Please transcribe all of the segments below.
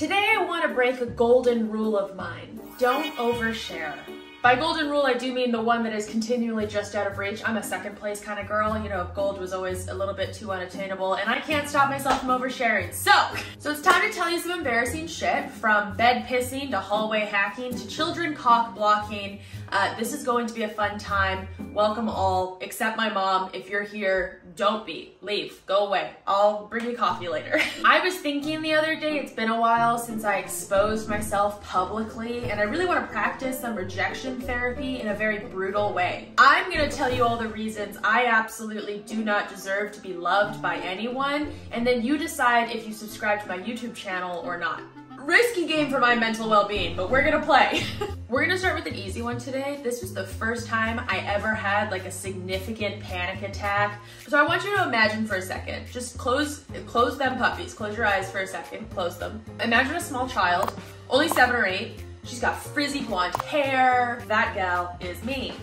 Today I want to break a golden rule of mine. Don't overshare. By golden rule, I do mean the one that is continually just out of reach. I'm a second place kind of girl. You know, gold was always a little bit too unattainable, and I can't stop myself from oversharing. So it's time to tell you some embarrassing shit, from bed pissing to hallway hacking to children cock blocking. This is going to be a fun time. Welcome all, except my mom. If you're here, don't be. Leave. Go away. I'll bring you coffee later. I was thinking the other day, it's been a while since I exposed myself publicly, and I really want to practice some rejection therapy in a very brutal way. I'm gonna tell you all the reasons I absolutely do not deserve to be loved by anyone, and then you decide if you subscribe to my YouTube channel or not. Risky game for my mental well-being, but we're gonna play. We're gonna start with an easy one today. This was the first time I ever had like a significant panic attack. So I want you to imagine for a second, just close them puppies. Close your eyes for a second, close them. Imagine a small child, only 7 or 8. She's got frizzy blonde hair. That gal is me.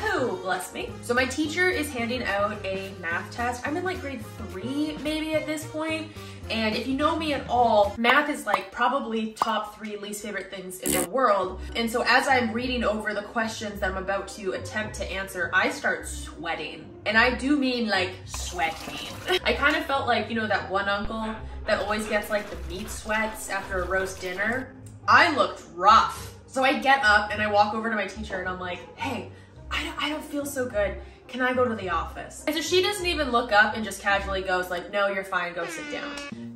Oh, bless me. So my teacher is handing out a math test. I'm in like grade 3 maybe at this point. And if you know me at all, math is like probably top 3 least favorite things in the world. And so as I'm reading over the questions that I'm about to attempt to answer, I start sweating. And I do mean like sweating. I kind of felt like, you know, that one uncle that always gets like the meat sweats after a roast dinner. I looked rough. So I get up and I walk over to my teacher and I'm like, hey, I don't feel so good. Can I go to the office? And so she doesn't even look up and just casually goes like, no, you're fine, go sit down.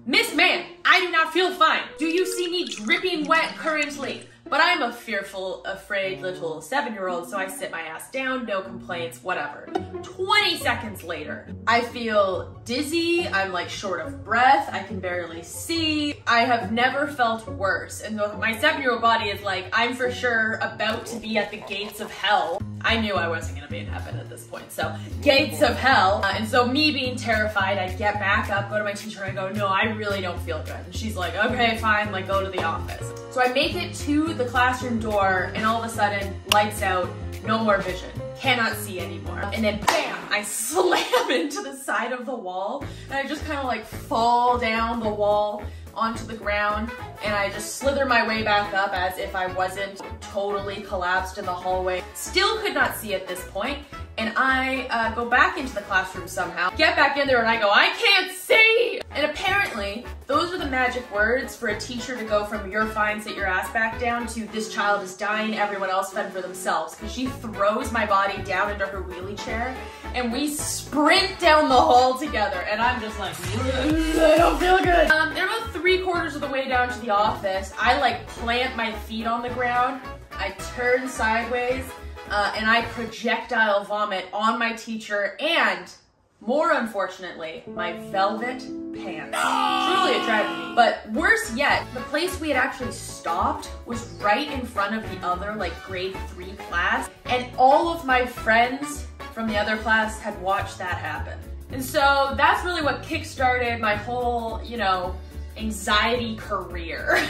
Miss Man, I do not feel fine. Do you see me dripping wet currently? But I'm a fearful, afraid little 7-year-old, so I sit my ass down, no complaints, whatever. 20 seconds later, I feel dizzy, I'm like short of breath, I can barely see. I have never felt worse. And my 7-year-old body is like, I'm for sure about to be at the gates of hell. I knew I wasn't gonna be in heaven at this point, so gates of hell. And so me being terrified, I get back up, go to my teacher, and I go, no, I really don't feel good. And she's like, okay, fine, like go to the office. So I make it to the classroom door, and all of a sudden, lights out, no more vision, cannot see anymore. And then bam, I slam into the side of the wall, and I just kind of like fall down the wall onto the ground, and I just slither my way back up as if I wasn't totally collapsed in the hallway. Still could not see at this point, and I go back into the classroom somehow, get back in there, and I go, I can't see! And apparently, those are the magic words for a teacher to go from you're fine, sit your ass back down to this child is dying, everyone else fend for themselves. Because she throws my body down into her wheelie chair, and we sprint down the hall together, and I'm just like, I don't feel good. And about 3/4 of the way down to the office, I like plant my feet on the ground, I turn sideways, and I projectile vomit on my teacher and, more unfortunately, my velvet pants. Truly a tragedy. But worse yet, the place we had actually stopped was right in front of the other like grade 3 class, and all of my friends from the other class had watched that happen. And so that's really what kickstarted my whole, you know, anxiety career.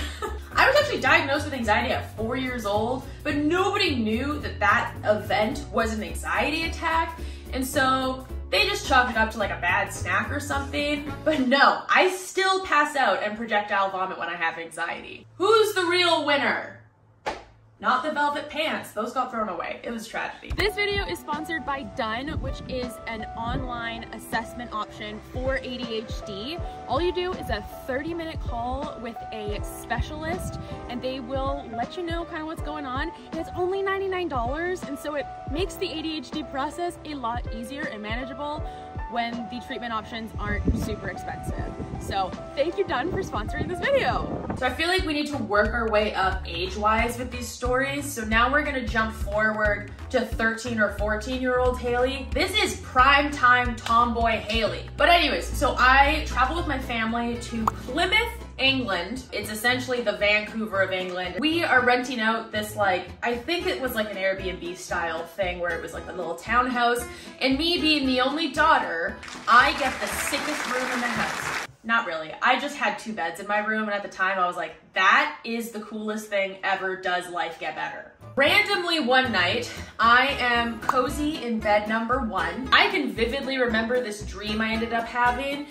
I was actually diagnosed with anxiety at 4 years old, but nobody knew that that event was an anxiety attack. And so they just chalked it up to like a bad snack or something. But no, I still pass out and projectile vomit when I have anxiety. Who's the real winner? Not the velvet pants, those got thrown away. It was a tragedy. This video is sponsored by Done, which is an online assessment option for ADHD. All you do is a 30-minute call with a specialist, and they will let you know kind of what's going on. And it's only $99, and so it makes the ADHD process a lot easier and manageable when the treatment options aren't super expensive. So thank you, Done, for sponsoring this video. So I feel like we need to work our way up age-wise with these stories. So now we're gonna jump forward to 13 or 14-year-old Haley. This is prime time tomboy Haley. But anyways, so I traveled with my family to Plymouth, England. It's essentially the Vancouver of England. We are renting out this like, I think it was like an Airbnb style thing where it was like a little townhouse, and me being the only daughter, I get the sickest room in the house. Not really. I just had 2 beds in my room, and at the time I was like, that is the coolest thing ever. Does life get better? Randomly one night, I am cozy in bed number 1. I can vividly remember this dream I ended up having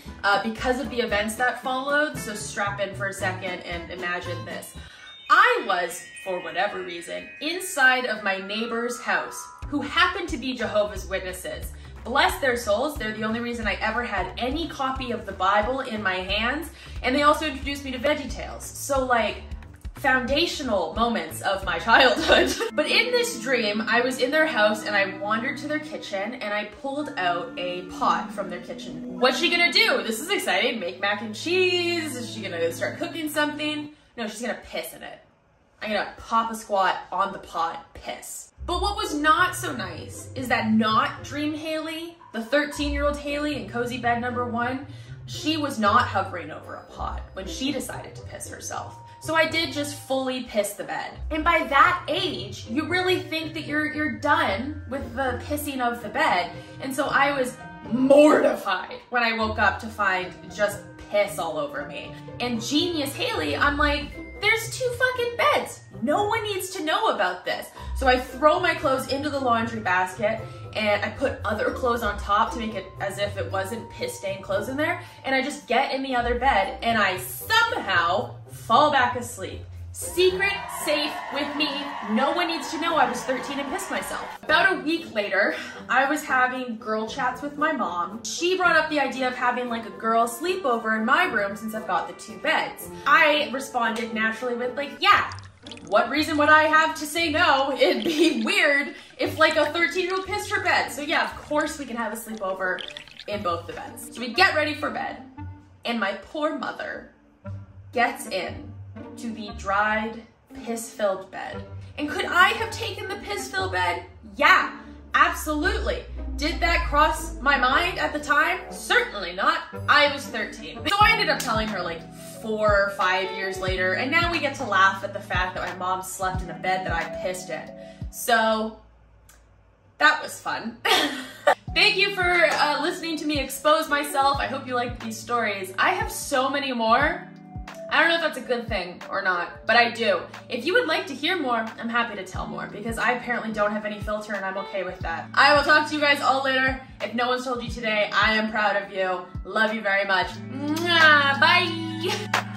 because of the events that followed, so strap in for a second and imagine this. I was, for whatever reason, inside of my neighbor's house, who happened to be Jehovah's Witnesses. Bless their souls, they're the only reason I ever had any copy of the Bible in my hands, and they also introduced me to VeggieTales. So like, foundational moments of my childhood. But in this dream, I was in their house and I wandered to their kitchen and I pulled out a pot from their kitchen. What's she gonna do? This is exciting. Make mac and cheese? Is she gonna start cooking something? No, she's gonna piss in it. I'm gonna pop a squat on the pot, piss. But what was not so nice is that not Dream Haley, the 13-year-old Haley in cozy bed number 1, she was not hovering over a pot when she decided to piss herself. So I did just fully piss the bed. And by that age, you really think that you're done with the pissing of the bed. And so I was mortified when I woke up to find just piss all over me. And genius Haley, I'm like, there's 2 fucking beds. No one needs to know about this. So I throw my clothes into the laundry basket and I put other clothes on top to make it as if it wasn't piss-stained clothes in there. And I just get in the other bed and I somehow fall back asleep. Secret, safe with me. No one needs to know I was 13 and pissed myself. About a week later, I was having girl chats with my mom. She brought up the idea of having like a girl sleepover in my room since I've got the 2 beds. I responded naturally with like, yeah, what reason would I have to say no? It'd be weird if like a 13-year-old pissed her bed. So yeah, of course we can have a sleepover in both the beds. So we get ready for bed and my poor mother gets in to the dried, piss-filled bed. And could I have taken the piss-filled bed? Yeah, absolutely. Did that cross my mind at the time? Certainly not. I was 13. So I ended up telling her like 4 or 5 years later, and now we get to laugh at the fact that my mom slept in a bed that I pissed in. So that was fun. Thank you for listening to me expose myself. I hope you liked these stories. I have so many more. I don't know if that's a good thing or not, but I do. If you would like to hear more, I'm happy to tell more because I apparently don't have any filter and I'm okay with that. I will talk to you guys all later. If no one's told you today, I am proud of you. Love you very much. Mwah, bye.